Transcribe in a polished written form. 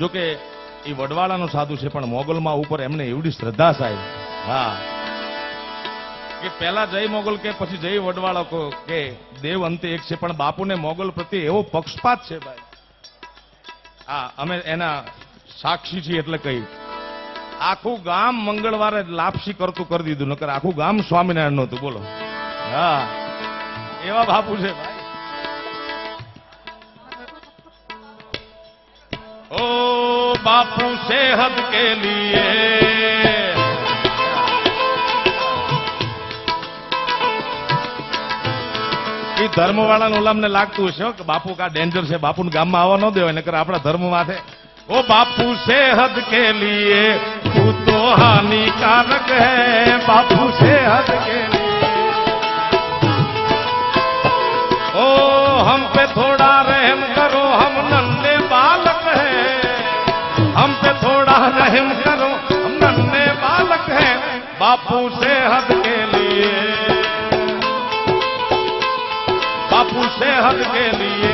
જો કે એ વડવાળાનો સાધુ છે, પણ મોગલમાં ઉપર એમને એવડી શ્રદ્ધા સાહેબ, હા, કે પેલા જય મોગલ કે પછી જય વડવાળો કે દેવ અંતે એક છે, પણ બાપુને મોગલ પ્રત્યે એવો પક્ષપાત છે ભાઈ. હા, અમે એના સાક્ષી છીએ એટલે કહી, આખું ગામ મંગળવારે લાપસી કરતું કરી દીધું, નકર આખું ગામ સ્વામિનારાયણ નહોતું, બોલો. હા, એવા બાપુ છે ભાઈ. ओ बापू सेहत के लिए એ ધર્મ વાળા ઓલામ ને લાગતું હશે કે બાપુ કા ડેન્જર છે, બાપુ ને ગામમાં આવવા ન દેવાય, નકર આપણા ધર્મ માથે. ओ बापू सेहत के लिए तू तो हानिकारक है, बापू सेहत के लिए ओ हम पे थोड़ा रहम करो, हम नन्हे बालक हैं, हम पे थोड़ा रहम करो, हम नन्हे बालक हैं, बापू सेहत के लिए, बापू सेहत के लिए